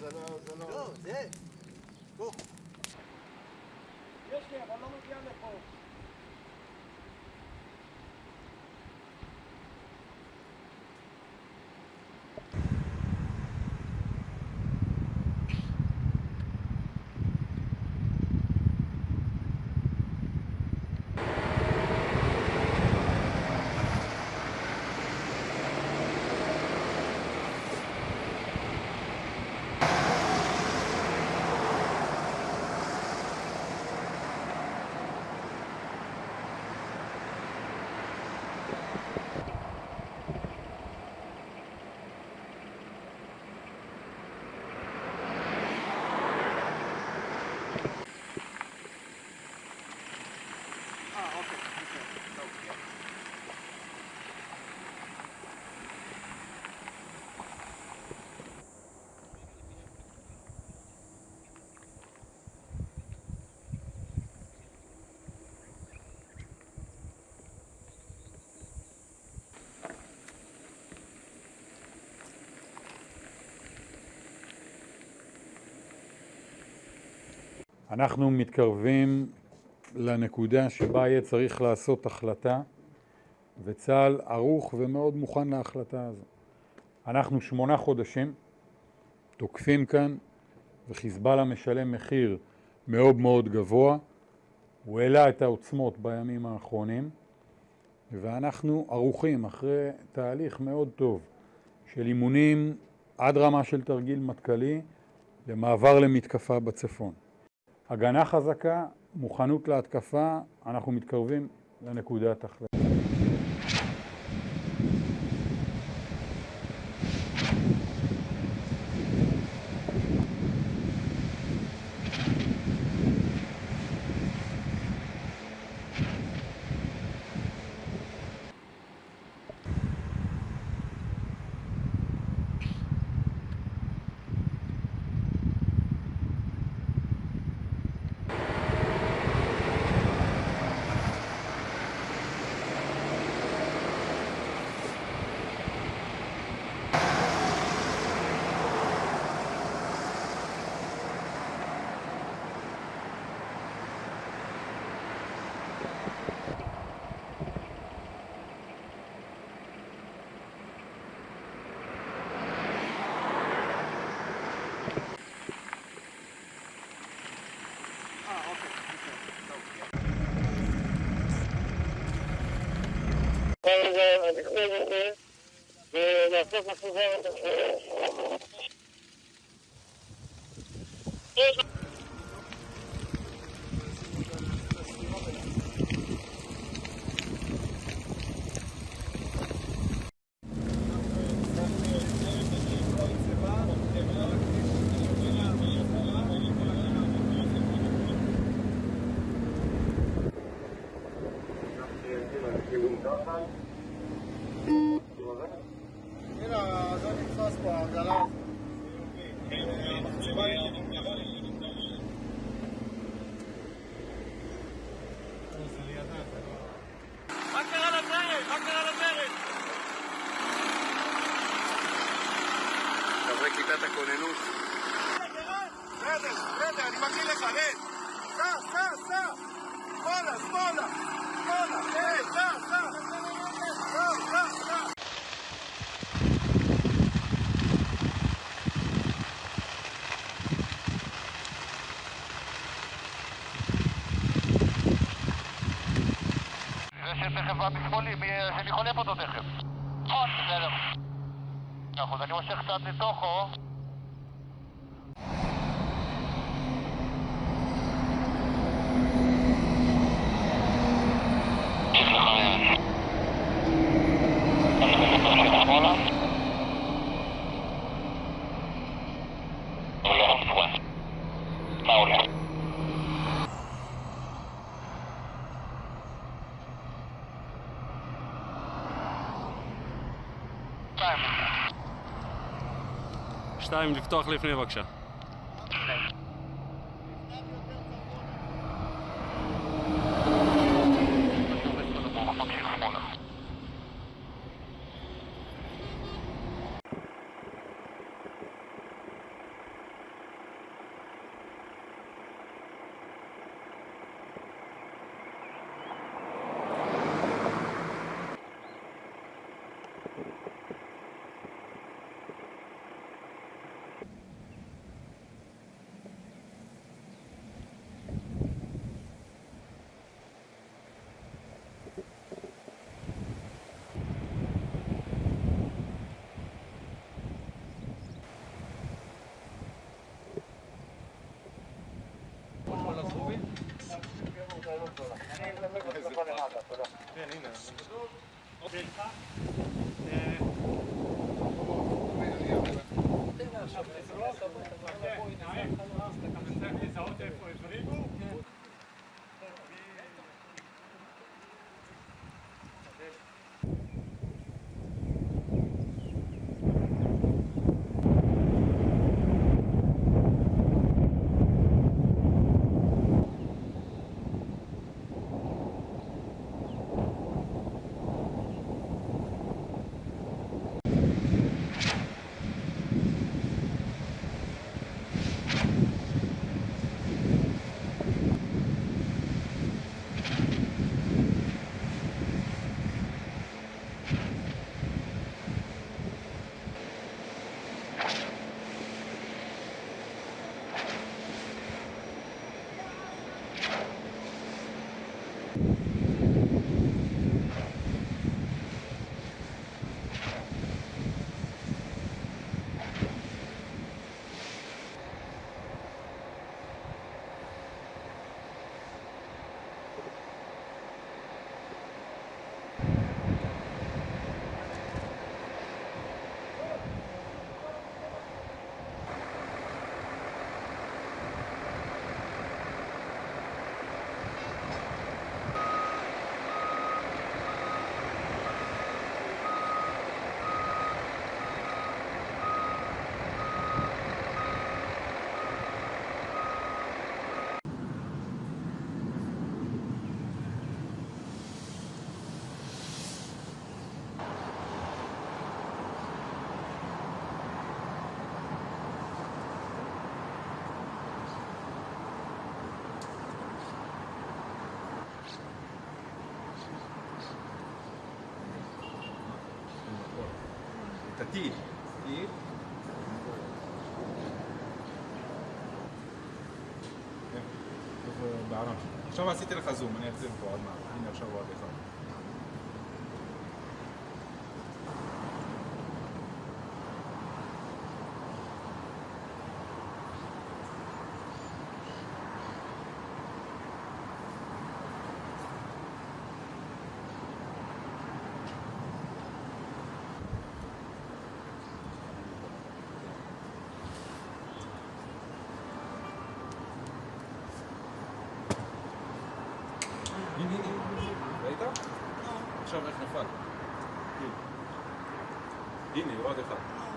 זה לא... לא, זה... בוא. יש לי, אבל לא מגיע לפה. אנחנו מתקרבים לנקודה שבה יהיה צריך לעשות החלטה, וצה"ל ערוך ומאוד מוכן להחלטה הזו. אנחנו 8 חודשים תוקפים כאן, וחיזבאללה משלם מחיר מאוד מאוד גבוה. הוא העלה את העוצמות בימים האחרונים, ואנחנו ערוכים אחרי תהליך מאוד טוב של אימונים עד רמה של תרגיל מטכ"לי למעבר למתקפה בצפון. הגנה חזקה, מוכנות להתקפה, אנחנו מתקרבים לנקודת החלטה. הנה, זה נתפס פה, העגלה. המחצבה מה קרה לדרך? מה קרה לדרך? חברי כיתת הכוננות. בסדר, אני מגיע לך, רד. סע. שמאלה. סע. תכף בשמאלי, שאני חולף אותו תכף. נכון, בסדר. נכון, אני מושך קצת לתוכו. שתיים, לפתוח לפני בבקשה. את הטיל. טיל. בערם. עכשיו עשיתי לך זום, אני אחזיר פה עוד מעט. הנה עכשיו עוד אחד. הנה, ראית? עכשיו איך נפל? הנה, עוד אחד.